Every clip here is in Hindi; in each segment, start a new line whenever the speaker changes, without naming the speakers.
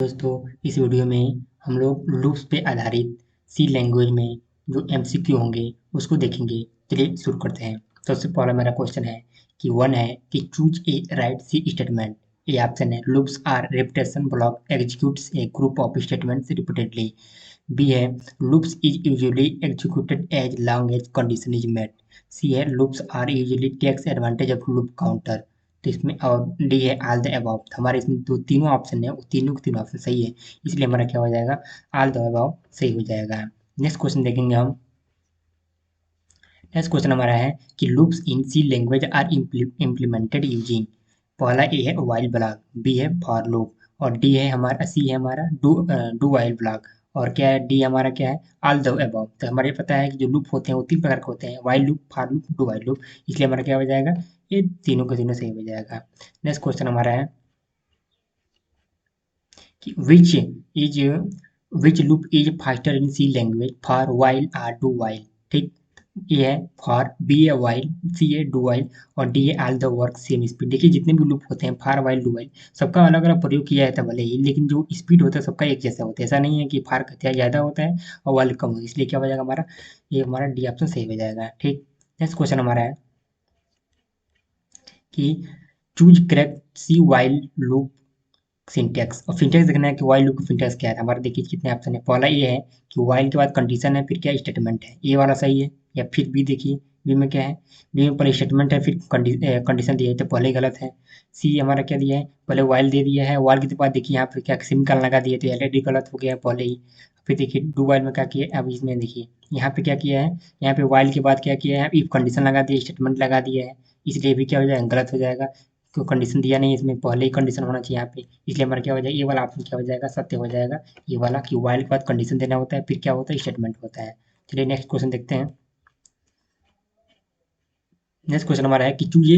दोस्तों, इस वीडियो में हम लोग लूप्स पे आधारित सी लैंग्वेज में जो एमसीक्यू होंगे उसको देखेंगे। चलिए शुरू करते हैं। सबसे पहला मेरा क्वेश्चन है कि वन है कि choose a right C statement. A option है loops are repetition block executes a group of statements repeatedly. B है loops is usually executed as long as condition is met. C है loops are usually takes advantage of loop counter. तो इसमें और डी है ऑल द अबव। तो हमारे इसमें दो तीनों ऑप्शन है, वो तीनों के तीनों ऑप्शन सही है, इसलिए हमारा क्या हो जाएगा, ऑल द अबव सही हो जाएगा। नेक्स्ट क्वेश्चन देखेंगे हम। नेक्स्ट क्वेश्चन हमारा है कि loops in C language are implemented using. पहला ए है वाइल ब्लॉक, बी है फॉर लूप और डी है हमारा सी है हमारा डू वाइल ब्लॉक। और क्या है, डी हमारा क्या है, ऑल द अबव। तो हमारे पता है कि जो लूप होते हैं वो तीन प्रकार के होते हैं, while loop, for loop, do while loop. इसलिए हमारा क्या हो जाएगा, ये तीनों के तीनों सही हो जाएगा। नेक्स्ट क्वेश्चन हमारा है कि which loop is faster in C language, for while or do while. ठीक, ए है फॉर, बी है वाइल, सी है डू वाइल और डी है all the work same speed. देखिए जितने भी लूप होते हैं फॉर वाइल डू वाइल, सबका अलग अलग प्रयोग किया जाता है भले ही, लेकिन जो स्पीड होता है सबका एक जैसा होता है। ऐसा नहीं है कि फार का ज़्यादा होता है और वाइल कम होता है। इसलिए क्या हो जाएगा हमारा, ये हमारा डी ऑप्शन सही हो जाएगा। ठीक, नेक्स्ट क्वेश्चन हमारा है कि चूज करेक्ट सी वाइल लूप सिंटैक्स। और सिंटैक्स देखना है कि वाइल लूप का सिंटैक्स क्या है। हमारे देखिए कितने ऑप्शन है। पहला ये है कि वाइल के बाद कंडीशन है, फिर क्या स्टेटमेंट है, ये वाला सही है। या फिर बी देखिए, बी में क्या है, बी में पहले स्टेटमेंट है फिर कंडीशन दिया है, तो पहले ही गलत है। सी हमारा क्या दिया है, पहले वाइल दे दिया है, वाइल के बाद देखिए यहाँ पे क्या सेमीकोलन लगा दिए, तो ऑलरेडी गलत हो गया है पहले ही। फिर देखिए डू वाइल में क्या किया है, अब इसमें देखिए यहाँ पे क्या किया है, यहाँ पे वाइल के बाद क्या किया है, इफ कंडीशन लगा दिया, स्टेटमेंट लगा दिया है, इसलिए भी क्या हो जाएगा, गलत हो जाएगा। कोई कंडीशन दिया नहीं है इसमें, पहले ही कंडीशन होना चाहिए यहाँ पे, इसलिए हमारा क्या हो जाएगा, ये वाला ऑप्शन क्या हो जाएगा, सत्य हो जाएगा। ये वाला कि वाइल के बाद कंडीशन देना होता है, फिर क्या होता है, स्टेटमेंट होता है। चलिए नेक्स्ट क्वेश्चन देखते हैं। नेक्स्ट क्वेश्चन हमारा है कि choose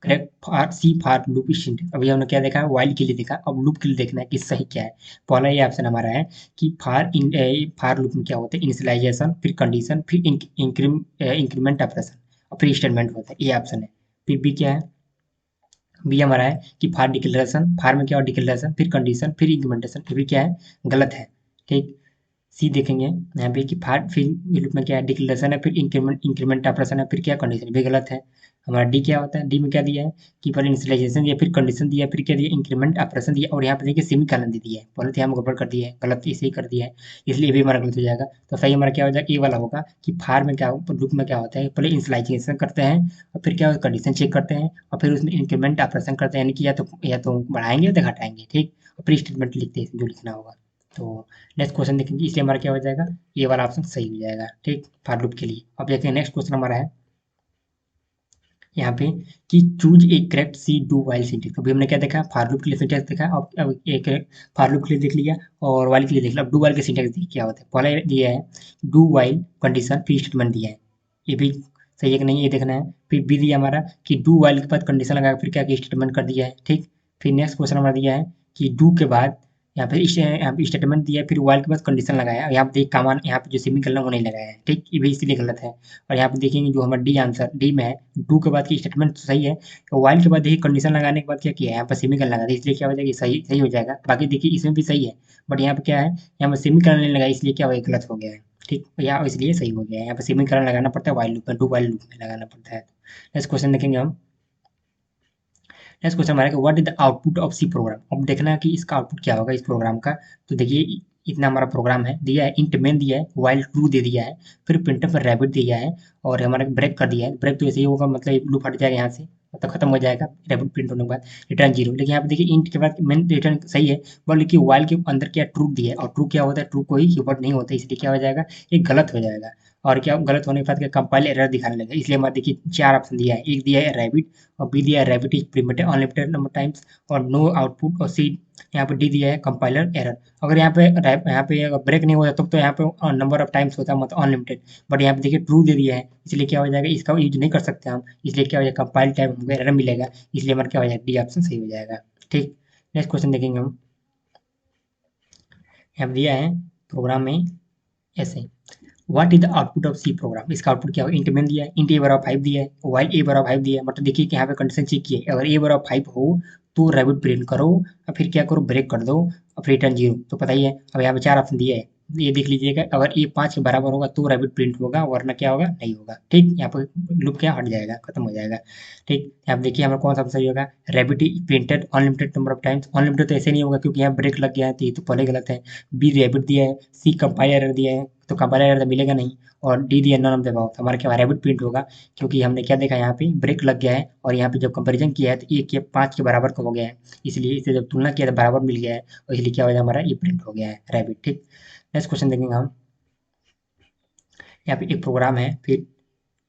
correct for C for loop statement. अभी हमने क्या देखा, वाइल के लिए देखा, अब लूप के लिए देखना है कि सही क्या है। पहला ये ऑप्शन हमारा है कि फॉर लूप में क्या होता है, इनिशियलाइजेशन, फिर कंडीशन, फिर इंक्रीमेंट ऑपरेशन और फिर स्टेटमेंट होता है, ये ऑप्शन है। फिर बी क्या है, बी हमारा है कि फार डिक्लेरेशन, फार में क्या हो, डिक्लेरेशन, फिर कंडीशन, फिर इम्प्लीमेंटेशन, ये भी क्या है, गलत है। ठीक, सी देखेंगे यहाँ पे कि फार फिर लूप में क्या है, डिक्लेरेशन है, फिर इंक्रीमेंट इंक्रीमेंट ऑपरेशन है, फिर क्या कंडीशन, भी गलत है। हमारा डी क्या होता है, डी में क्या दिया है कि पहले इनिशियलाइजेशन दिया, फिर कंडीशन दिया, फिर क्या दिया, इंक्रीमेंट ऑपरेशन दिया, और यहाँ पे देखिए सेमी कॉलन दे दिया है, पहले तो हम गड़बड़ कर दिया है, गलत इसे ही कर दिया है, इसलिए ये भी हमारा गलत हो जाएगा। तो सही हमारा क्या हो जाएगा, ए वाला होगा कि फार में क्या, लूप में क्या होता है, पहले इनिशियलाइजेशन करते हैं और फिर क्या कंडीशन चेक करते हैं और फिर उसमें इंक्रीमेंट ऑपरेशन करते हैं, यानी कि या तो बढ़ाएंगे या तो घटाएंगे। ठीक, और फिर स्टेटमेंट लिखते हैं जो लिखना होगा। तो नेक्स्ट क्वेश्चन देखेंगे, इसलिए हमारा क्या हो जाएगा, ये वाला ऑप्शन सही हो जाएगा। ठीक, फॉर लूप के लिए। अब देखते हैं नेक्स्ट क्वेश्चन हमारा है यहाँ पे कि choose a correct C do while syntax. अभी हमने क्या देखा, फॉर लूप के लिए सिंटेक्स देखा, अब एक फॉर लूप के लिए देख लिया और वाइल के लिए देख लिया। अब डू वाइल के सिंटेक्स देखिए क्या होता है। पहला दिया है डू वाइल कंडीशन फिर स्टेटमेंट दिया है, ये भी सही है कि नहीं ये देखना है। फिर बी दिया हमारा कि डू वाइल के बाद कंडीशन लगा फिर क्या स्टेटमेंट कर दिया है। ठीक, फिर नेक्स्ट क्वेश्चन हमारा दिया है कि डू के बाद यहाँ पे स्टेटमेंट दिया है, फिर वाइल के बाद कंडीशन लगाया, यहाँ पे देखिए कमान यहाँ पे जो सेमीकोलन वो नहीं लगाया है। ठीक, ये भी इसलिए गलत है। और यहाँ पे देखेंगे जो हमारा डी आंसर, डी में है डू के बाद की स्टेटमेंट तो सही है, तो वाइल के बाद देखिए कंडीशन लगाने के बाद क्या किया है, यहाँ पर सेमीकोलन लगा दिया, इसलिए क्या हो जाएगा, ये सही सही हो जाएगा। बाकी देखिए इसमें भी सही है, बट यहाँ पे क्या है, यहाँ पर सेमीकोलन नहीं लगाया, इसलिए क्या हो गया, गलत हो गया है। ठीक, यहाँ इसलिए सही हो गया है, यहाँ पे सेमीकोलन लगाना पड़ता है वाइल लूप में, डू वाइल लूप में लगाना पड़ता है। नेक्स्ट क्वेश्चन देखेंगे हम। नेक्स्ट क्वेश्चन हमारा what is the output of C program. अब देखना है कि इसका आउटपुट क्या होगा इस प्रोग्राम का। तो देखिए इतना हमारा प्रोग्राम है, दिया है इंट मेन दिया है, वाइल ट्रू दे दिया है, फिर प्रिंटफ रैबिट दिया है और हमारा ब्रेक कर दिया है। ब्रेक तो ऐसे ही होगा, मतलब लूप हट जाएगा यहाँ से, मतलब खत्म हो जाएगा रैबिट प्रिंट होने के बाद, रिटर्न जीरो। लेकिन यहाँ पे देखिए इंट के बाद मेन रिटर्न सही है, बट लेकिन वाइल के अंदर क्या ट्रू दिया है, और ट्रू क्या होता है, ट्रू कोई कीवर्ड नहीं होता, इसलिए क्या हो जाएगा, ये गलत हो जाएगा। और क्या गलत होने के बाद क्या कंपाइल एरर दिखाने लगेगा, इसलिए हमारे देखिए चार ऑप्शन दिया है, एक दिया है रैबिट और बी दिया है rabbit is primitive unlimited number times और नो आउटपुट, और सी यहाँ पे डी दिया है कंपाइलर एरर। अगर यहाँ पे अगर ब्रेक नहीं होता तब तो यहाँ पे नंबर ऑफ टाइम्स होता है, मतलब अनलिमिटेड, बट यहाँ पे देखिए ट्रू दे दिया है, इसलिए क्या हो जाएगा, इसका यूज नहीं कर सकते हम, इसलिए क्या हो जाएगा, कंपाइल टाइम हमको एरर मिलेगा, इसलिए हमारा क्या हो जाएगा, डी ऑप्शन सही हो जाएगा। ठीक, नेक्स्ट क्वेश्चन देखेंगे हम। यहाँ पे दिया है प्रोग्राम में ऐसे, what is the output of C program. इसका आउटपुट क्या होगा, इंट मेन दिया है, इंट ए बराबर 5 दिया है, वाइल ए बराबर 5 दिया है, मतलब देखिए कि यहाँ पे कंडीशन चेक किए, अगर ए बराबर 5 हो तो रैबिट प्रिंट करो और फिर क्या करो, ब्रेक कर दो और फिर रिटर्न 0, तो पता ही है। अब यहाँ पे 4 ऑप्शन दिए है, ये देख लीजिएगा, अगर ये 5 के बराबर होगा तो रैबिट प्रिंट होगा, वरना क्या होगा, नहीं होगा। ठीक, यहाँ पर लूप क्या हट जाएगा, खत्म हो जाएगा। ठीक, यहाँ पे देखिए हमें कौन सा ऑप्शन सही होगा, rabbit printed unlimited number of times. Unlimited तो ऐसे नहीं होगा क्योंकि यहाँ ब्रेक लग गया है, तो ये तो पहले गलत है। बी रैबिट दिया है, सी कंपाइलर एरर दिया है, तो कंपाइलर एरर तो मिलेगा नहीं। और डी दिया नन ऑफ द अबव, तो हमारा क्या रैबिट प्रिंट होगा, क्योंकि हमने क्या देखा यहाँ पे ब्रेक लग गया है, और यहाँ पे जब कंपैरिजन किया है तो 1 के 5 के बराबर का हो गया है, इसलिए इसे जब तुलना किया तो बराबर मिल गया है, और इसलिए क्या हो जाएगा, हमारा ये प्रिंट हो गया है रैबिट। ठीक, नेक्स्ट क्वेश्चन देखेंगे हम। यहाँ पे एक प्रोग्राम है, फिर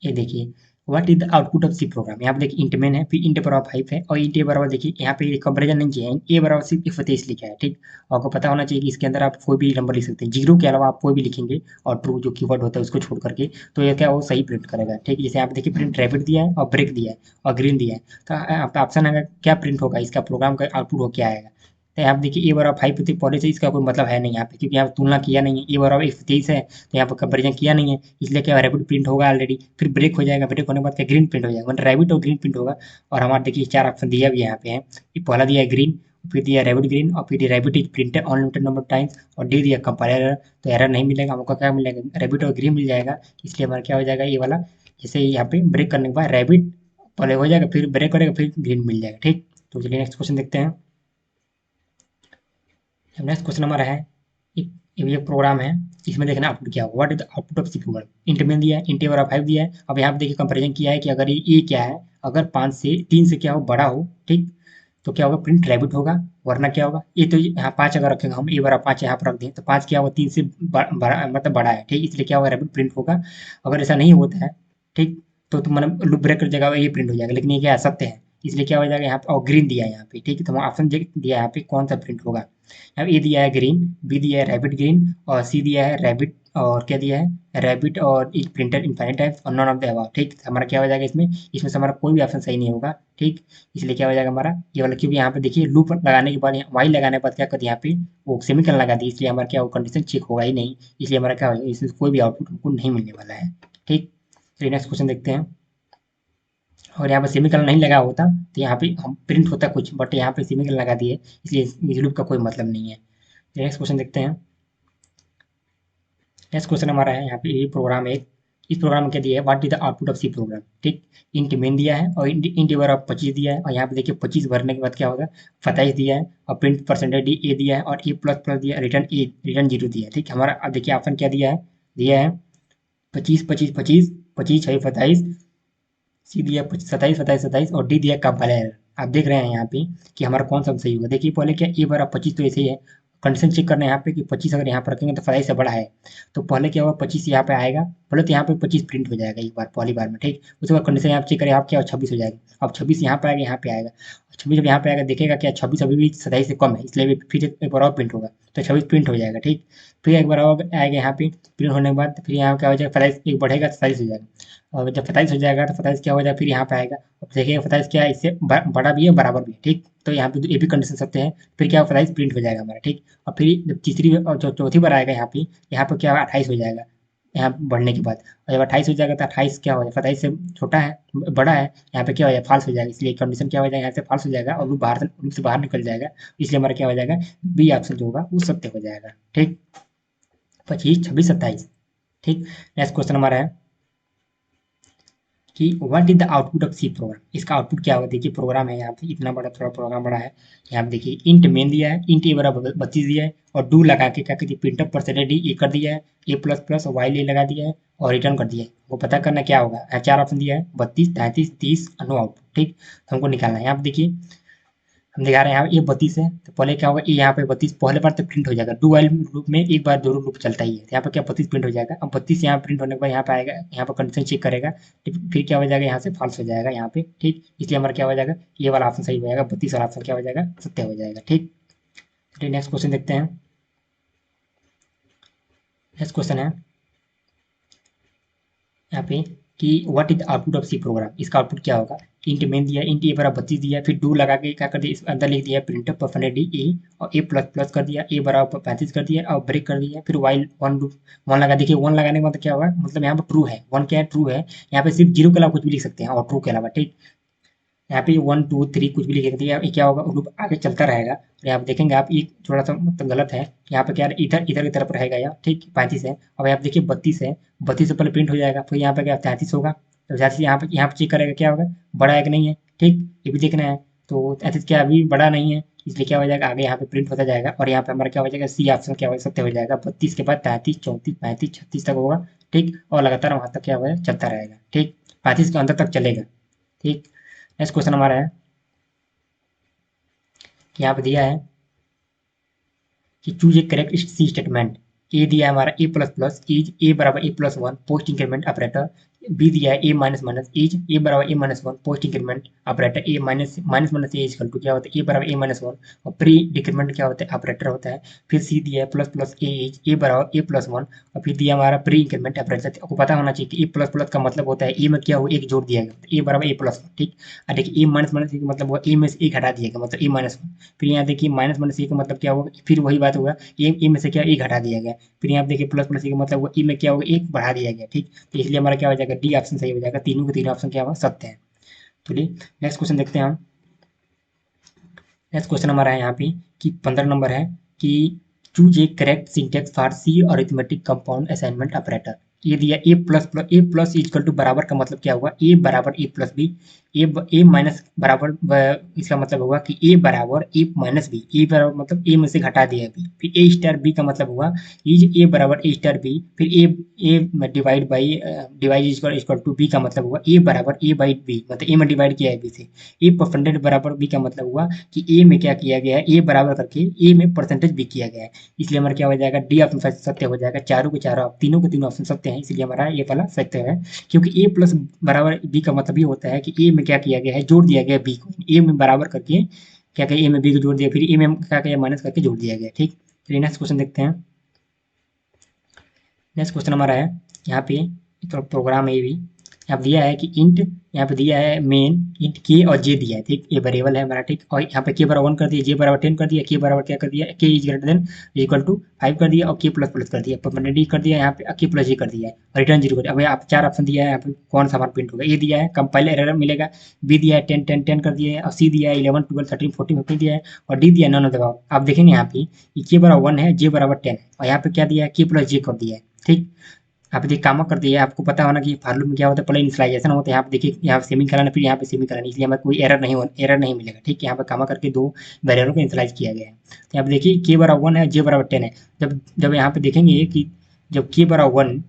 ये देखिए what is the output of C program. यहाँ पे देखिए इंट मेन है, फिर इंट बराबर 5 है, और इंट बराबर देखिए यहाँ पे कंपेरिजन नहीं किया है, ए बराबर सिर्फ 123 लिखा है। ठीक, आपको पता होना चाहिए कि इसके अंदर आप कोई भी नंबर लिख सकते हैं, जीरो के अलावा आप कोई भी लिखेंगे, और ट्रू जो कीवर्ड होता है उसको छोड़ करके, तो ये क्या वो सही प्रिंट करेगा। ठीक, जैसे यहाँ पे देखिए प्रिंट रैबिट दिया है और ब्रेक दिया है और ग्रीन दिया है, तो आपका ऑप्शन आएगा क्या प्रिंट होगा, इसका प्रोग्राम का आउटपुट हो क्या आएगा। तो यहाँ पे देखिए ए बराबर 5 थी पहले से, इसका कोई मतलब है नहीं यहाँ पे, क्योंकि यहाँ पे तुलना किया नहीं है, ए बराबर 123 है, तो यहाँ पर कंपेरिजन किया नहीं है, इसलिए क्या रैबिट प्रिंट होगा ऑलरेडी। फिर ब्रेक हो जाएगा, ब्रेक होने के बाद क्या ग्रीन प्रिंट हो जाएगा, मतलब रैबिट और ग्रीन प्रिंट होगा। और हमारे देखिए 4 ऑप्शन दिया भी यहाँ पे है, पहला दिया है ग्रीन, फिर दिया रैबिट ग्रीन, और फिर rabbit is printed unlimited number times, और डी दिया कंपाइलर एरर, तो एरर नहीं मिलेगा हमको, क्या मिलेगा, रैबिट और ग्रीन मिल जाएगा, इसलिए हमारा क्या हो जाएगा ये वाला। जैसे यहाँ पे ब्रेक करने के बाद रैबिट पहले हो जाएगा, फिर ब्रेक करेगा, फिर ग्रीन मिल जाएगा। ठीक, तो चलिए नेक्स्ट क्वेश्चन देखते हैं। नेक्स्ट क्वेश्चन हमारा है, ये प्रोग्राम है, इसमें देखना आउटपुट क्या होगा, what is the output of C program. Int में दिया है, इंट बराबर 5 दिया है। अब यहाँ पे देखिए कंपैरिजन किया है कि अगर ये क्या है, अगर 5 से 3 से क्या हो, बड़ा हो, ठीक, तो क्या होगा, प्रिंट रैबिट होगा, वरना क्या होगा, ये तो यहाँ 5 अगर रखेंगे हम, ए बराबर 5 यहाँ पर रख दें, तो 5 क्या होगा, 3 से बड़ा मतलब बड़ा है। ठीक, इसलिए क्या होगा, रैबिट प्रिंट होगा। अगर ऐसा नहीं होता है, ठीक, तो मतलब लूप ब्रेक कर जगह ये प्रिंट हो जाएगा, लेकिन ये क्या सत्य है, इसलिए क्या हो जाएगा यहाँ पे, और ग्रीन दिया है यहाँ पे। ठीक है, तो ऑप्शन दिया है यहाँ पे कौन सा प्रिंट होगा। अब ए दिया है ग्रीन, बी दिया है रैबिट ग्रीन, और सी दिया है रैबिट, और क्या दिया है रैबिट और इज प्रिंटेड इनफाइनाइट टाइम्स और नॉन ऑफ द अबव। ठीक, हमारा क्या हो जाएगा इसमें, इसमें से हमारा कोई भी ऑप्शन सही नहीं होगा। ठीक, इसलिए क्या हो जाएगा हमारा ये वाला, क्योंकि यहाँ पे देखिए लूप लगाने के बाद वाई लगाने के बाद क्या कर दिया यहाँ पे वो सेमीकोलन लगा दी, इसलिए हमारा क्या वो कंडीशन चेक होगा ही नहीं, इसलिए हमारा क्या होगा, इसमें कोई भी आउटपुट हमको नहीं मिलने वाला है। ठीक, चलिए नेक्स्ट क्वेश्चन देखते हैं। और यहाँ पे सेमीकोलन नहीं लगा होता तो यहाँ पे हम प्रिंट होता कुछ, बट यहाँ पे सेमीकोलन लगा दिए, इसलिए इस लूप का कोई मतलब नहीं है। नेक्स्ट क्वेश्चन देखते हैं। नेक्स्ट क्वेश्चन हमारा है यहाँ पे, ये प्रोग्राम है, इस प्रोग्राम में क्या दिया है, what is the output of C program. ठीक, इंट मेन दिया है, और इंट बराबर 25 दिया है, और यहाँ पे देखिए 25 भरने के बाद क्या होगा, 27 दिया है, और प्रिंट परसेंटेज डी ए दिया है, और ए प्लस प्लस दिया, रिटर्न ए, रिटर्न 0 दिया है। ठीक, हमारा अब देखिए ऑप्शन क्या दिया है 25 25 25 25 है 27, सी दिया 27 27 27, और डी दिया कंपाइलर। आप देख रहे हैं यहाँ पे कि हमारा कौन सा सही होगा। देखिए पहले क्या, ए बराबर 25 तो ऐसे ही है, कंडीशन चेक करना है यहाँ पे कि 25 अगर यहाँ पर रखेंगे तो 27 से बड़ा है, तो पहले क्या होगा, 25 यहाँ पे आएगा, पहले तो यहाँ पे 25 प्रिंट हो जाएगा एक बार पहली बार में। ठीक, उसके बाद कंडीशन यहाँ चेक करें, आप क्या 26 हो जाएगा, अब 26 यहाँ पे आएगा, यहाँ पे आएगा, 26 जब यहाँ पे आएगा देखेगा क्या 26 अभी भी 27 से कम है, इसलिए फिर एक बार और प्रिंट होगा, तो 26 प्रिंट हो जाएगा। ठीक, फिर एक बार और आएगा यहाँ पे, प्रिंट होने के बाद फिर यहाँ क्या हो जाएगा, 27 एक बढ़ेगा, 27 हो जाएगा, और जब 27 हो जाएगा तो 27 क्या हो जाएगा, फिर यहाँ पे आएगा, अब देखिएगा 27 क्या है, इससे बड़ा भी है बराबर भी है। ठीक, तो यहाँ पे ये भी कंडीशन सत्य है, फिर क्या 27 प्रिंट हो जाएगा हमारा। ठीक, और फिर जब तीसरी और चौथी बार आएगा यहाँ पे क्या 28 हो जाएगा, यहाँ बढ़ने के बाद, और जब 28 हो जाएगा तो 28 क्या हो जाएगा, 27 से छोटा है, बड़ा है, यहाँ पे क्या हो जाएगा, फाल्स हो जाएगा, इसलिए कंडीशन क्या हो जाएगा, यहाँ से फाल्स हो जाएगा, और लूप से बाहर निकल जाएगा, इसलिए हमारा क्या हो जाएगा, बी ऑप्शन जो होगा वो सत्य हो जाएगा। ठीक, 25 26 27। ठीक, नेक्स्ट क्वेश्चन हमारा है कि what is the output of C program. इसका आउटपुट क्या होगा, देखिए प्रोग्राम है यहाँ पे, इतना बड़ा थोड़ा प्रोग्राम बड़ा है, यहाँ पे देखिए इंट मेन दिया है, इंट ए बराबर 32 दिया है, और डू लगा के क्या कहती है, प्रिंटअप परसेंटेज डी ए कर दिया है, ए प्लस प्लस वाई ए लगा दिया है, और रिटर्न कर दिया है। वो पता करना क्या होगा, यहाँ 4 ऑप्शन दिया है, 32 33 30 नो आउटपुट। ठीक, तो हमको निकालना है, यहाँ पे देखिए हम दिखा रहे हैं यहाँ ये 32 है, तो पहले क्या होगा, ये यहाँ पे 32 पहले बार तो प्रिंट हो जाएगा, डू वाइल लूप में एक बार दोनों लूप चलता ही है, तो यहाँ पे क्या 32 प्रिंट हो जाएगा। अब 32 यहाँ प्रिंट होने के बाद यहाँ पे आएगा, यहाँ पर कंडीशन चेक करेगा, फिर क्या हो जाएगा, यहाँ से फॉल्स हो जाएगा यहाँ पे। ठीक, इसलिए हमारा क्या हो जाएगा, ये वाला ऑप्शन सही हो जाएगा, 32 वाला ऑप्शन क्या हो जाएगा, सत्य हो जाएगा। ठीक, चलिए नेक्स्ट क्वेश्चन देखते हैं। नेक्स्ट क्वेश्चन है यहाँ पे कि what is output of C program. इसका आउटपुट क्या होगा, इंट मेन दिया, इंट ए बराबर 32 दिया, फिर डू लगा के क्या कर दिया, इस अंदर लिख दिया प्रिंटअप परसेंटेज डी ए, और ए प्लस प्लस कर दिया, ए बराबर 35 कर दिया, और ब्रेक कर दिया, फिर वाइल वन लूप वन लगा। देखिए वन लगाने के बाद क्या होगा, मतलब यहाँ पर ट्रू है, वन क्या है, ट्रू है, यहाँ पे सिर्फ जीरो के अलावा कुछ भी लिख सकते हैं, और ट्रू के अलावा। ठीक, यहाँ पे 1 2 3 कुछ भी लिखेंगे तो ये क्या होगा, लूप आगे चलता रहेगा। और यहाँ पे देखेंगे आप, ये थोड़ा सा मतलब गलत है। यहाँ पे क्या है, इधर इधर की तरफ रहेगा यह, ठीक 35 है। अब यहाँ पे देखिए 32 है, 32 से पहले प्रिंट हो जाएगा, फिर यहाँ पे क्या 33 होगा। तो 33 यहाँ पे चेक करेगा क्या होगा, बड़ा है कि नहीं है, ठीक ये भी देखना है। तो 33 क्या अभी बड़ा नहीं है, इसलिए क्या हो जाएगा, आगे यहाँ पे प्रिंट होता जाएगा। और यहाँ पे हमारा क्या हो जाएगा, सी ऑप्शन क्या हो सत्य हो जाएगा। 32 के बाद 33 34 35 36 तक होगा, ठीक। और लगातार वहां तक क्या होगा, चलता रहेगा, ठीक 35 के अंदर तक चलेगा, ठीक। नेक्स्ट क्वेश्चन हमारा है कि यहाँ पे दिया है कि choose a correct C statement. A दिया है हमारा A plus plus is A बराबर A plus one post increment operator. B दिया है A minus minus is A बराबर A minus one post increment operator. A minus minus minus A equal to क्या होता है, ए बराबर ए माइनस वन और प्री डिक्रीमेंट क्या होता है, ऑपरेटर होता है। फिर सी दिया है plus plus A is A बराबर ए प्लस वन और फिर दिया हमारा प्री इंक्रीमेंट ऑपरेटर। आपको पता होना चाहिए कि ए प्लस प्लस का मतलब होता है ए में क्या हो, एक जोड़ दिया गया, ए बराबर ए प्लस वन, ठीक। और देखिए ए माइनस माइनस का मतलब हुआ ए में से एक हटा दिया गया, मतलब ए माइनस वन। फिर यहाँ देखिए माइनस माइनस ए का मतलब क्या होगा, फिर वही बात होगा, ए में से क्या एक घटा दिया गया। फिर यहाँ पे देखिए प्लस प्लस का मतलब ई में क्या होगा, एक बढ़ा दिया गया, ठीक। तो इसलिए हमारा क्या हो जाएगा, डी ऑप्शन सही हो जाएगा। तीनों के तीनों ऑप्शन क्या होगा, सत्य है। तो नेक्स्ट क्वेश्चन देखते हैं हम। नेक्स्ट क्वेश्चन हमारा है यहाँ पे कि 15 नंबर है कि choose a correct syntax for C arithmetic compound assignment operator. ये दिया ए प्लस इजकल टू बराबर का मतलब क्या हुआ, ए बराबर A plus B. A minus बराबर इसका मतलब होगा कि ए बराबर ए माइनस बी। ए बराबर मतलब ए में से घटा दिया बी। फिर ए स्टार बी का मतलब हुआ इज ए बराबर ए स्टार बी। फिर A divide by divide equal to B का मतलब हुआ ए बराबर ए बाई बी, मतलब ए में डिवाइड किया है बी से। ए परसेंटेज बराबर बी का मतलब हुआ कि ए में क्या किया गया है, ए बराबर करके ए में परसेंटेज भी किया गया है। इसलिए हमारा क्या हो जाएगा, डी ऑप्शन सत्य हो जाएगा। चारों के चारों तीनों के तीनों ऑप्शन सत्य हैं, इसलिए हमारा ये वाला सत्य है। क्योंकि ए प्लस बराबर बी का मतलब ये होता है कि ए में क्या किया गया है, जोड़ दिया गया बी को, ए में बराबर करके क्या किया, ए में बी को जोड़ दिया, फिर ए में क्या किया, माइनस करके जोड़ दिया गया, ठीक। चलिए नेक्स्ट क्वेश्चन देखते हैं। नेक्स्ट क्वेश्चन हमारा है यहाँ पे, तो प्रोग्राम है ये भी। यहाँ पे दिया है कि इंट, यहाँ पे दिया है मेन इंट के और जे दिया है, ठीक। ये वेरिएबल है हमारा, ठीक। और यहाँ पे के बराबर 1 कर दिया, जे बराबर 10 कर दिया, के बराबर क्या कर दिया, K is greater than equal to 5 कर दिया और के प्लस प्लस कर दिया, परमानेंट कर दिया, यहाँ पे के प्लस जी कर दिया है, रिटर्न 0 कर दिया। अब आप चार ऑप्शन दिया है, यहाँ पे कौन सा हमारा प्रिंट होगा। ए दिया है कंपाइलर एरर मिलेगा, बी दिया है 10 10 10 कर दिया है, और सी दिया है 11 12 13 14 15 दिया है, और डी दिया है नन ऑफ द अबव। आप देखेंगे यहाँ पे के बराबर 1 है, जे बराबर 10 है, और यहाँ पे क्या दिया है, के प्लस जे कर दिया है, ठीक। आप देखिए कामा कर दिया है, आपको पता होना कि फार लूप में क्या होता है, पहले इनिशियलाइजेशन होता है। यहाँ पे देखिए, यहाँ पे सेमी कलन है, फिर यहाँ पे सेमी कलन, इसलिए हमें कोई एरर नहीं मिलेगा, ठीक। यहाँ पे कामा करके दो वेरिएबल को इनिशियलाइज किया गया है। तो यहाँ पे देखिए के बराबर 1 है, जे बराबर 10 है। जब जब यहाँ पे देखेंगे कि जब के बराबर 1,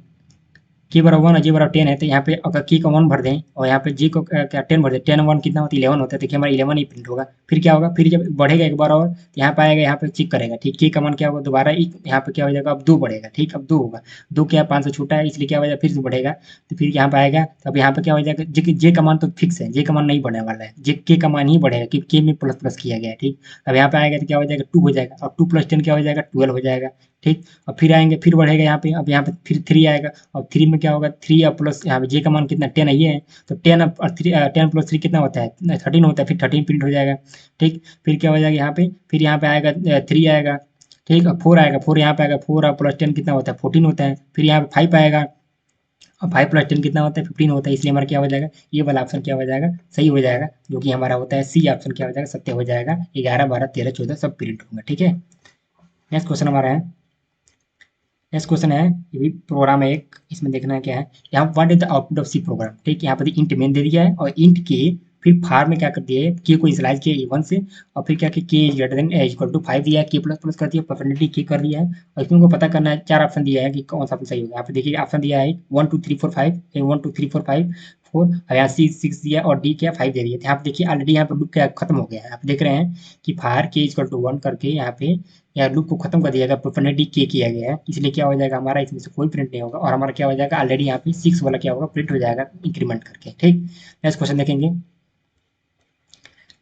के बराबर 1 और जे बराबर 10 है, तो यहाँ पे अगर के का 1 भर दें और यहाँ पे जे को क्या 10 भर दें, 10 1 कितना होता है, 11 होता है। देखिए हमारा 11 ही प्रिंट होगा। फिर क्या होगा, फिर जब बढ़ेगा एक बार और तो यहाँ पे आएगा, यहाँ पे चेक करेगा, ठीक। के का मान क्या होगा, दोबारा एक यहाँ पे क्या हो जाएगा, अब 2 बढ़ेगा, ठीक। अब 2 होगा, 2 क्या 5 से छोटा है, इसलिए क्या हो जाएगा, फिर से बढ़ेगा। तो फिर यहाँ पे आएगा, तो अब यहाँ पे क्या हो जाएगा, जे का मान तो फिक्स है, जे का मान नहीं बढ़ने वाला है, जे के का मान ही बढ़ेगा क्योंकि के में प्लस प्लस किया गया है, ठीक। अब यहाँ पे आएगा तो क्या हो जाएगा, 2 हो जाएगा, और 2 प्लस 10 क्या हो जाएगा, 12 हो जाएगा, ठीक। और फिर आएंगे, फिर बढ़ेगा यहाँ पे, अब यहाँ पे फिर 3 आएगा, और 3 में क्या होगा, 3 और प्लस यहाँ पे जे का मान कितना 10 है, ये है। तो 10 और 10 प्लस 3 कितना होता है, 13 होता है, फिर 13 प्रिंट हो जाएगा, ठीक। फिर क्या हो जाएगा यहाँ पे, फिर यहाँ पे आएगा 3 आएगा, ठीक। और 4 आएगा, 4 यहाँ पे आएगा, 4 और प्लस 10 कितना होता है, 14 होता है। फिर यहाँ पे 5 आएगा, और 5 प्लस 10 कितना होता है, 15 होता है। इसलिए हमारा क्या हो जाएगा, ये वाला ऑप्शन क्या हो जाएगा, सही हो जाएगा, जो कि हमारा होता है सी ऑप्शन क्या हो जाएगा, सत्य हो जाएगा। 11 12 13 14 सब प्रिंट होगा, ठीक है। नेक्स्ट क्वेश्चन हमारा है, नेक्स्ट क्वेश्चन है, ये भी प्रोग्राम है एक, इसमें देखना है क्या है, यहाँ what is the output of C program, ठीक। यहाँ पर इंट मेन दे दिया है, और इंट के फिर फार में क्या कर दिया है, के को इनिशियलाइज किया ए 1 से, और फिर क्या कि K is greater than equal to 5 दिया है, के प्लस प्लस कर दिया, परसेंटेज के कर दिया है। और इसमें को पता करना है, चार ऑप्शन दिया है कि कौन सा ऑप्शन सही होगा। यहाँ पे देखिए ऑप्शन दिया है 1 2 3 4 5, 1 2 3 4 5 4, और यहाँ सी 6 दिया और डी क्या 5 दे दिया। तो यहाँ पे देखिए ऑलरेडी यहाँ पे लूप क्या खत्म हो गया है, आप देख रहे हैं कि फार के इक्वल टू 1 करके यहाँ पे या लूप को खत्म कर दिया गया, परमानेंटली के किया गया है। इसलिए क्या हो जाएगा, हमारा इसमें से कोई प्रिंट नहीं होगा, और हमारा क्या हो जाएगा, ऑलरेडी यहाँ पे 6 वाला क्या होगा, प्रिंट हो जाएगा इंक्रीमेंट करके, ठीक। नेक्स्ट क्वेश्चन देखेंगे।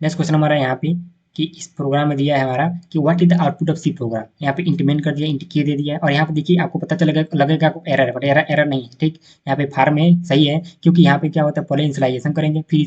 नेक्स्ट क्वेश्चन हमारा यहाँ पे कि इस प्रोग्राम में दिया है हमारा कि what is the output of C program. यहाँ पे इंटीमेंट कर दिया, इंटीके दे दिया है, और यहाँ पे देखिए आपको पता चलेगा लगेगा आपको एरर है, बट एरर नहीं है। ठीक, यहाँ पे फार्म में सही है, क्योंकि यहाँ पे क्या होता है, पहले इनिशियलाइजेशन करेंगे, फिर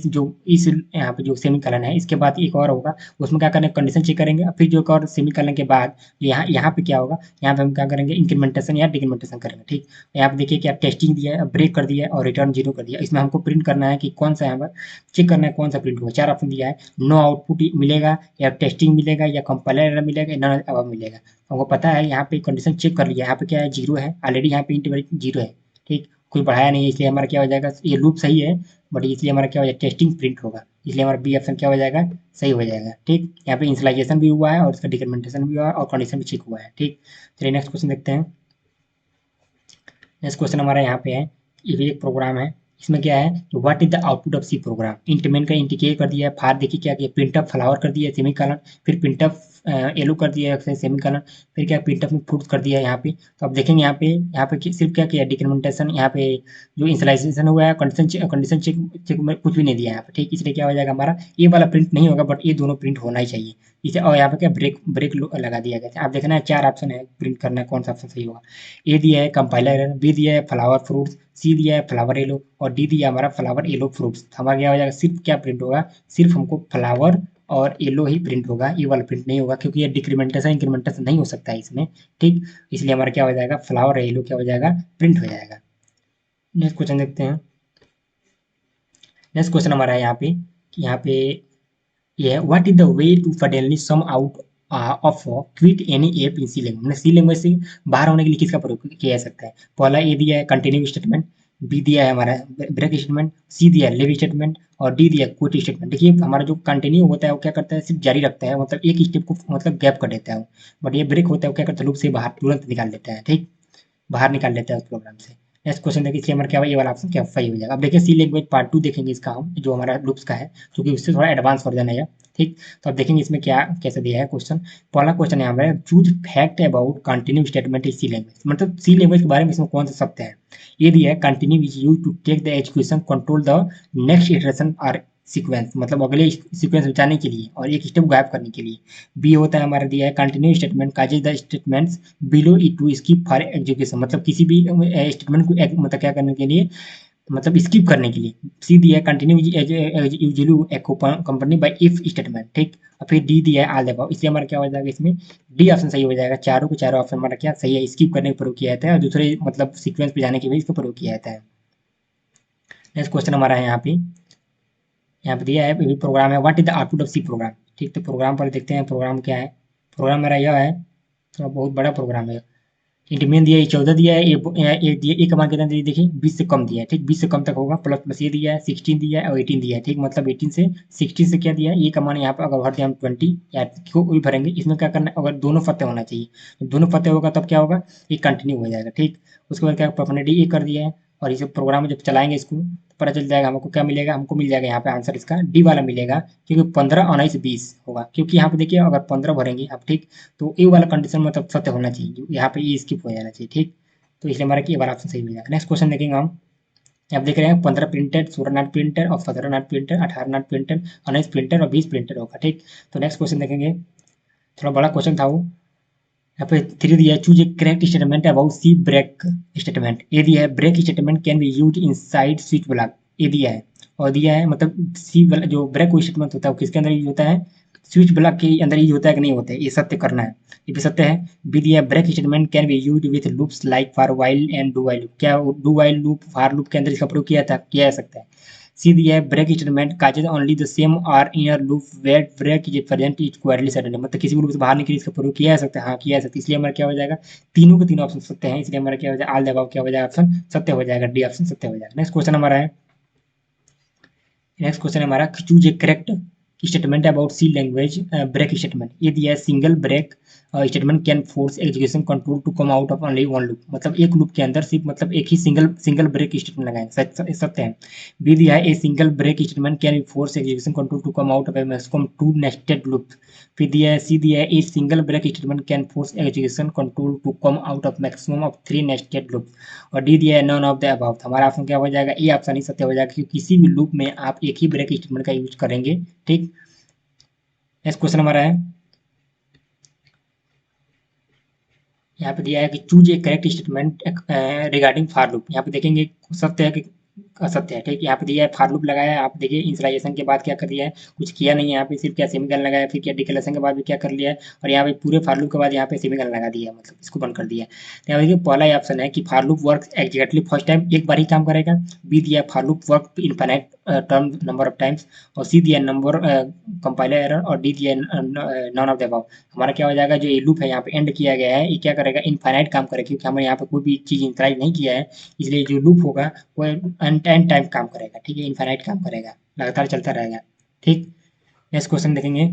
इस यहाँ पे जो सेमी कलन है इसके बाद एक और होगा, उसमें क्या करेंगे, कंडीशन चेक करेंगे, और फिर जो एक और सेमी कलन के बाद यहाँ पे क्या होगा, यहाँ पे हम क्या करेंगे, इंक्रीमेंटेशन या डिक्रीमेंटेशन करेंगे। ठीक, यहाँ पे देखिए क्या टेस्टिंग दिया है, ब्रेक कर दिया है और रिटर्न 0 कर दिया। इसमें हमको प्रिंट करना है कि कौन सा यहाँ पर चेक करना है, कौन सा प्रिंट होगा। 4 ऑप्शन दिया है, नो आउटपुट मिलेगा, या टेस्टिंग मिलेगा, या कंपाइलर एरर मिलेगा, या नन अब मिलेगा। हमको पता है यहाँ पे कंडीशन चेक कर लिया, यहाँ पे क्या है, 0 है ऑलरेडी, यहाँ पे इंट 0 है। ठीक, कोई बढ़ाया नहीं है, इसलिए हमारा क्या हो जाएगा, ये लूप सही है, बट इसलिए हमारा क्या हो जाएगा, टेस्टिंग प्रिंट होगा, इसलिए हमारा बी ऑप्शन क्या हो जाएगा, सही हो जाएगा। ठीक, यहाँ पे इनिशियलाइजेशन भी हुआ है और इसका डिक्रीमेंटेशन भी हुआ है और कंडीशन भी चेक हुआ है। ठीक, चलिए नेक्स्ट क्वेश्चन देखते हैं। नेक्स्ट क्वेश्चन हमारा यहाँ पे है, ये भी एक प्रोग्राम है, इसमें क्या है कि what is the output of C program. इंटीमेंट का इंटीके कर दिया है, फार देखिए क्या किया, प्रिंटअप फ्लावर कर दिया है सेमी कॉलन, फिर प्रिंटअप येलो कर दिया है सेमी कॉलन, फिर क्या प्रिंटअप में फ्रूट कर दिया है यहाँ पे। तो अब देखेंगे यहाँ पे सिर्फ क्या किया, डिक्रीमेंटेशन, यहाँ पे जो इनिशियलाइजेशन हुआ है, कंडीशन चेक में कुछ भी नहीं दिया है यहाँ पे। ठीक, इसलिए क्या हो जाएगा हमारा, ये वाला प्रिंट नहीं होगा, बट ये दोनों प्रिंट होना ही चाहिए इसे। और यहाँ पे क्या ब्रेक ब्रेक लगा दिया गया है। आप देखना है 4 ऑप्शन है, प्रिंट करना है कौन सा ऑप्शन सही होगा। ए दिया है कंपाइलर एरर, बी दिया है फ्लावर फ्रूट्स, सी दिया है फ्लावर येलो, और डी दिया हमारा फ्लावर येलो फ्रूट्स। हमारा क्या हो जाएगा, सिर्फ क्या प्रिंट होगा, सिर्फ हमको फ्लावर और येलो ही प्रिंट होगा, ये वाला प्रिंट नहीं होगा, क्योंकि ये डिक्रीमेंटेशन इंक्रीमेंटेशन नहीं हो सकता है इसमें। ठीक, इसलिए हमारा क्या हो जाएगा, फ्लावर येलो क्या हो जाएगा, प्रिंट हो जाएगा। नेक्स्ट क्वेश्चन देखते हैं। नेक्स्ट क्वेश्चन हमारा है यहाँ पे कि यहाँ पे ये है, what is the way to suddenly some out of quit any app in C language. मतलब सी लैंग्वेज से बाहर होने के लिए किसका प्रयोग किया जा सकता है। पहला ए दिया है कंटिन्यू स्टेटमेंट, बी दिया है हमारा ब्रेक स्टेटमेंट, सी दिया है लिव स्टेटमेंट, और डी दिया है क्विट स्टेटमेंट। देखिए हमारा जो कंटिन्यू होता है वो क्या करता है, सिर्फ जारी रखता है, मतलब एक स्टेप को मतलब गैप कर देता है। बट ये ब्रेक होता है वो क्या करता है, लूप से बाहर तुरंत निकाल देता है। ठीक, बाहर निकाल लेता है उस प्रोग्राम से। नेक्स्ट क्वेश्चन देखिए, इसलिए हमारा क्या हुआ, ये वाला ऑप्शन क्या सही हो जाएगा। अब देखिए सी लैंग्वेज पार्ट 2 देखेंगे इसका हम, जो हमारा लूप्स का है, क्योंकि उससे थोड़ा एडवांस वर्जन है ये। ठीक, तो अब देखेंगे इसमें क्या कैसे दिया है क्वेश्चन। पहला क्वेश्चन है हमारा, choose fact about continue statement is C language. मतलब सी लैंग्वेज के बारे में इसमें कौन सा सत्य है। ये दिया है continue is use to take the execution control the next iteration और सीक्वेंस, मतलब अगले सीक्वेंस बचाने के लिए और एक स्टेप गायब करने के लिए। बी होता है हमारा दिया है continue statement causes the statements below it to skip for execution, मतलब किसी भी स्टेटमेंट को मतलब क्या करने के लिए, मतलब स्किप करने के लिए। सी दिया है continue usually echo company by if statement. ठीक, और फिर डी दिया है ऑल द अबव, इसलिए हमारा क्या हो जाएगा, इसमें डी ऑप्शन सही हो जाएगा। चारों के चारों ऑप्शन हमारा क्या सही है, स्किप करने का प्रयोग किया जाता है, और दूसरे मतलब सीक्वेंस पे जाने के लिए इसका प्रयोग किया जाता है। नेक्स्ट क्वेश्चन हमारा है यहाँ पे दिया है प्रोग्राम है, what is the output of C program. ठीक, तो प्रोग्राम पर देखते हैं प्रोग्राम क्या है। प्रोग्राम मेरा यह है, थोड़ा बहुत बड़ा प्रोग्राम है। इंटीमेन दिया है 14 दिया है, ये दिया ए कमांड कितना दिया देखिए 20 से कम दिया है। ठीक, 20 से कम तक होगा, प्लस प्लस ये दिया है 16 दिया है और 18 दिया है। ठीक, मतलब 18 से 16 से क्या दिया है, ये कमांड यहाँ पे अगर भर दिया हम 20 या को भी भरेंगे। इसमें क्या करना है, अगर दोनों फतेह होना चाहिए, जब दोनों फतेह होगा तब क्या होगा, ये कंटिन्यू हो जाएगा। ठीक, उसके बाद क्या परमानेंट ये कर दिया है, और इसे प्रोग्राम में जब चलाएंगे इसको तो पता चल जाएगा हमको क्या मिलेगा, हमको मिल जाएगा यहाँ पे आंसर इसका डी वाला मिलेगा, क्योंकि 15 19 20 होगा। क्योंकि यहाँ पे देखिए अगर 15 भरेंगे आप, ठीक, तो ए वाला कंडीशन मतलब सत्य होना चाहिए, यहाँ पे ये स्किप हो जाना चाहिए। ठीक, तो इसलिए हमारा ये वाला ऑप्शन सही मिल जाएगा। नेक्स्ट क्वेश्चन देखेंगे हम, आप देख रहे हैं 15 प्रिंटेड, 16 नॉट प्रिंटेड और 17 not printed, 18 not printed, 19 printed और 20 प्रिंटेड होगा। ठीक, तो नेक्स्ट क्वेश्चन देखेंगे, थोड़ा बड़ा क्वेश्चन था वो। यहाँ पे 3 दिया है, choose a correct statement about C break statement. A दिया है break statement can be use inside switch block, ये दिया है। और दिया है मतलब सी जो ब्रेक स्टेटमेंट होता है वो किसके अंदर यूज होता है, स्विच ब्लॉक के अंदर यूज होता है कि नहीं होता है, ये सत्य करना है, ये भी सत्य है। बी दिया है break statement can be use with loops like for while and do while loop, क्या do while loop for loop के अंदर इसका प्रयोग किया जा सकता है। सी दिया है break statement causes only the same और inner loop wait break is present is quietly suddenly, मतलब किसी भी लूप से बाहर निकले इसका प्रयोग किया जा सकता है, हाँ किया जा सकता है। इसलिए हमारा क्या हो जाएगा, तीनों के तीनों ऑप्शन सत्य हैं, इसलिए हमारा क्या हो जाएगा, ऑल द अबव क्या हो जाएगा, ऑप्शन सत्य हो जाएगा, डी ऑप्शन सत्य हो जाएगा। नेक्स्ट क्वेश्चन हमारा है, नेक्स्ट क्वेश्चन है हमारा, choose a correct statement about C language break statement. ये दिया है single break statement can force execution control to come out of only one loop, मतलब एक लूप के अंदर सिर्फ मतलब एक ही सिंगल ब्रेक स्टेटमेंट लगाएंगे, सत्य है। बी दिया है a single break statement can force execution control to come out of a maximum 2 nested loop. फिर दिया है सी दिया है a single break statement can force execution control to come out of maximum of 3 nested loop. और डी दिया है नन ऑफ द अबव। हमारा ऑप्शन क्या हो जाएगा, ए ऑप्शन ही सत्य हो जाएगा, क्योंकि किसी भी लूप में आप एक ही ब्रेक स्टेटमेंट का यूज करेंगे। ठीक, नेक्स्ट क्वेश्चन हमारा है, यहाँ पे दिया है कि choose a correct statement regarding for loop. यहाँ पे देखेंगे सत्य है कि असत्य है। ठीक, यहाँ पे दिया है फॉर लूप लगाया है, आप देखिए इनिशियलाइजेशन के बाद क्या कर दिया है, कुछ किया नहीं है यहाँ पे, सिर्फ क्या सेमीकोलन लगाया, फिर क्या डिक्लेरेशन के बाद भी क्या कर लिया है, और यहाँ पे पूरे फॉर लूप के बाद यहाँ पे सेमीकोलन लगा दिया है, मतलब इसको बंद कर दिया है। तो यहाँ देखिए पहला ही ऑप्शन है कि for loop work exactly first time, एक बार ही काम करेगा। बी दिया है for loop work infinite term number of times, और सी दिया नंबर कंपाइलर एरर, और डी दिया नॉन ऑफ द अबव। हमारा क्या हो जाएगा, जो ये लूप है यहाँ पे एंड किया गया है, ये क्या करेगा, इनफाइनाइट काम करेगा, क्योंकि हमने यहाँ पे कोई भी चीज़ इनिशियलाइज नहीं किया है, इसलिए जो लूप होगा वो एन टाइम काम करेगा। ठीक है, इनफाइनाइट काम करेगा, लगातार चलता रहेगा। ठीक, नेक्स्ट क्वेश्चन देखेंगे।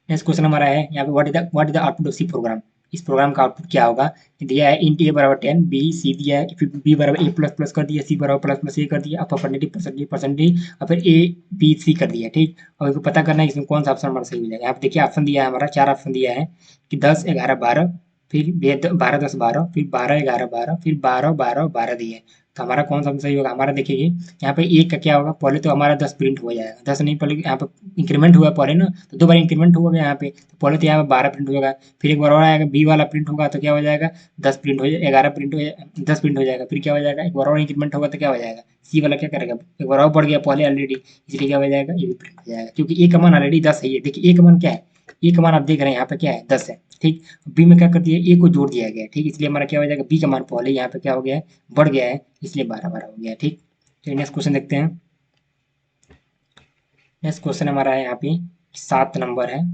नेक्स्ट क्वेश्चन हमारा है यहाँ पे, what is the output of C program. इस प्रोग्राम का आउटपुट क्या होगा, दिया है इंट ए बराबर 10, बी सी दिया है, फिर बी बराबर ए प्लस प्लस कर दिया, सी बराबर प्लस प्लस ए कर दिया, अब परसेंटेज परसेंटेज परसेंटेज, और फिर ए बी सी कर दिया। ठीक, और इनको पता करना है इसमें कौन सा ऑप्शन हमारा सही हो जाएगा। यहाँ पे देखिए ऑप्शन दिया है हमारा, चार ऑप्शन दिया है कि 10 11 12, फिर 12 10 12, फिर 12 11 12, फिर 12 12 12 दिए। तो हमारा कौन सा सही होगा, हमारा देखिए यहाँ पे एक का क्या होगा, पहले तो हमारा 10 प्रिंट हो जाएगा, 10 नहीं, पहले यहाँ पे इंक्रीमेंट हुआ पहले ना, तो दो बार इंक्रीमेंट होगा यहाँ पे, तो पहले तो यहाँ पे 12 प्रिंट होगा, फिर एक बार और आएगा बी वाला प्रिंट होगा, तो क्या हो जाएगा 10 प्रिंट हो जाएगा, 11 प्रिंट हो जाएगा, 10 प्रिंट हो जाएगा, फिर क्या हो जाएगा, एक बार और इंक्रीमेंट होगा तो क्या हो जाएगा, सी वाला क्या करेगा, एक बार और बढ़ गया पहले ऑलरेडी, इसलिए क्या हो जाएगा, ये भी प्रिंट हो जाएगा, क्योंकि ए का मान ऑलरेडी 10 है। ये देखिए ए का मान क्या है, ए का मान आप देख रहे हैं यहाँ पे क्या है, 10 है। ठीक, बी में क्या कर दिया, ए को जोड़ दिया गया है। ठीक, इसलिए हमारा क्या हो जाएगा, बी का मान पहले यहाँ पे क्या हो गया है, बढ़ गया है, इसलिए 12 12 हो गया है। ठीक, तो नेक्स्ट क्वेश्चन देखते हैं। नेक्स्ट क्वेश्चन हमारा है यहाँ पे 7 नंबर है,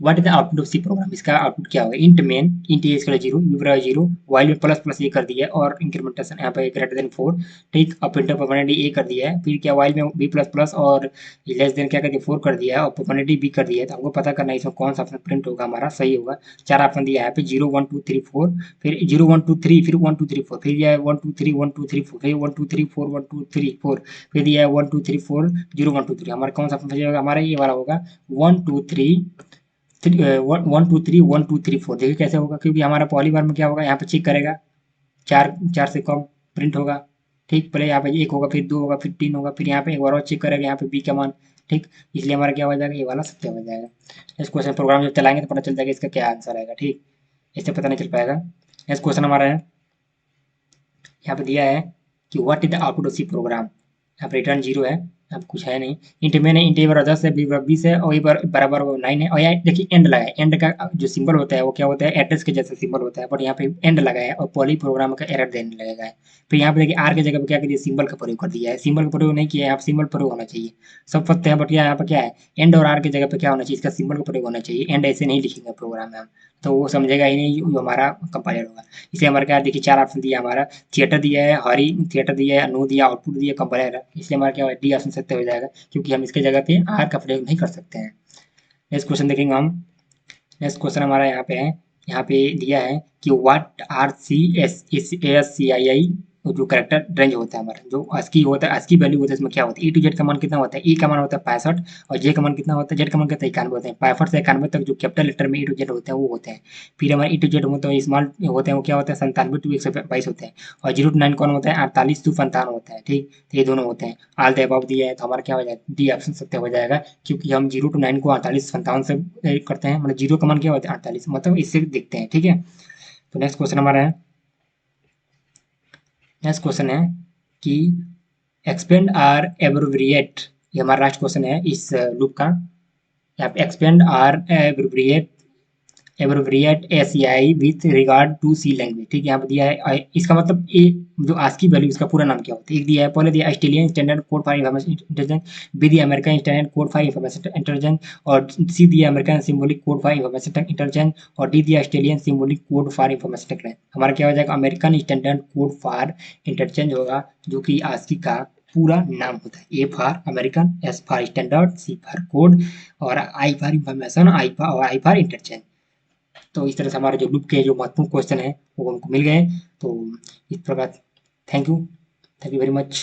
what is the output of C program. इसका आउटपुट क्या होगा, इंट मेन, इंट ए इसका जीरो, बी बराबर जीरो, वाइल में प्लस प्लस ए कर दिया है, और इंक्रीमेंटेशन यहाँ पे ग्रेटर देन 4। ठीक, और प्रिंटर परमानेंटली ए कर दिया है, फिर क्या वाइल में बी प्लस प्लस और लेस देन क्या कर दिया 4 कर दिया है, और परमानेंटली बी कर दिया है। तो हमको पता करना है इसमें कौन सा ऑप्शन प्रिंट होगा हमारा सही होगा। चार ऑप्शन दिया है यहाँ पे 0 1 2 3 4, फिर 0 1 2 3, फिर 1 2 3 4, फिर दिया है 1 2 3 1 2 3 4, फिर 1 2 3 4 1 2 3 4, फिर दिया है 1 2 3 4 0 1 2 3। हमारा कौन सा ऑप्शन सही होगा, हमारा ये वाला होगा 1 2 3 1 2 3 1 2 3 4। देखिए कैसे होगा, क्योंकि हमारा पहली बार में क्या होगा, यहाँ पे चेक करेगा, चार चार से कम प्रिंट होगा। ठीक, पहले यहाँ पे एक होगा, फिर दो होगा, फिर तीन होगा, फिर यहाँ पे एक बार और चेक करेगा यहाँ पे बी का मान। ठीक, इसलिए हमारा क्या हो जाएगा, ये वाला सत्य हो जाएगा। इस क्वेश्चन प्रोग्राम जब चलाएंगे तो पता चल जाएगा इसका क्या आंसर आएगा। ठीक, इससे पता नहीं चल पाएगा। नेक्स्ट क्वेश्चन हमारा है, यहाँ पे दिया है कि what is the output of C program. यहाँ पे रिटर्न 0 है, अब कुछ है नहीं। इंट में नहीं, इंट ए बराबर 10 है, बी बराबर 20 है, और ए बराबर 9 है, और यहाँ देखिए एंड लगा है। एंड का जो सिंबल होता है वो क्या होता है, एड्रेस के जैसा सिंबल होता है, बट यहाँ पे एंड लगा है, और पॉली प्रोग्राम का एरर देने लगेगा है। फिर यहाँ पे देखिए आर की जगह पे क्या करिए, सिंबल का प्रयोग कर दिया है, सिंबल का प्रयोग नहीं किया है, यहाँ पे सिंबल प्रयोग होना चाहिए, सब पत्ते हैं, बट यहाँ पे क्या है, एंड और आर की जगह पे क्या होना चाहिए, इसका सिंबल का प्रयोग होना चाहिए। एंड ऐसे नहीं लिखेंगे प्रोग्राम में हम, तो वो समझेगा ही नहीं, जो हमारा कंपाइलर होगा। इसलिए हमारे क्या देखिए चार ऑप्शन दिया हमारा, थिएटर दिया है, हरी थिएटर दिया है, नो दिया, आउटपुट दिया, कंपाइलर है, इसलिए हमारा क्या डी ऑप्शन सत्य हो जाएगा, क्योंकि हम इसके जगह पे आर का प्रयोग नहीं कर सकते हैं। नेक्स्ट क्वेश्चन देखेंगे हम। नेक्स्ट क्वेश्चन हमारा यहाँ पे है, यहाँ पे दिया है कि what are C S S C I I, जो करेक्टर रेंज होता है हमारा, जो अस्की होता है, अस्की वैल्यू होता है, इसमें क्या होता है, ए टू जेड का मान कितना होता है, ए का मान होता है 65, और जे का मान कितना होता है, जेड का मान कितना 91 होता है। 65 से 91 तक जो कैपिटल लेटर में ए टू जेड होते हैं वो होते हैं। फिर हमारे ए टू जेड होते हैं, स्मॉल होते हैं, वो क्या होता है 97 टू 122 होते हैं। और 0 टू 9 कौन होता है, 48 टू 55 होता है। ठीक, तो ये दोनों होते हैं। ऑल द अबव दिया है, तो हमारा क्या हो जाएगा, डी ऑप्शन सत्य हो जाएगा, क्योंकि हम 0 टू 9 को 48 57 से करते हैं, मतलब 0 का मान क्या होता है 48, मतलब इससे देखते हैं। ठीक है, तो नेक्स्ट क्वेश्चन हमारा है, नेक्स्ट क्वेश्चन है कि एक्सपेंड आर एब्रोविएट, ये हमारा लास्ट क्वेश्चन है इस लूप का। यहाँ पे expand or abbreviate abbreviate ACI with regard to C language. ठीक है, यहाँ पे दिया है इसका मतलब ए जो आस्की वैल्यू, इसका पूरा नाम क्या होता है। एक दिया है, पहले दिया Australian standard code for information intelligence, B दिया American standard code for information intelligence, और सी दिया American symbolic code for information intelligence, और डी दिया Australian symbolic code for information technology. हमारा क्या हो जाएगा, American standard code for interchange होगा, जो कि आस्की का पूरा नाम होता है। A for American, S for standard, C for code, और I for information, I for interchange. तो इस तरह से हमारे जो लूप के जो महत्वपूर्ण क्वेश्चन है वो हमको मिल गए। तो इस प्रकार थैंक यू वेरी मच।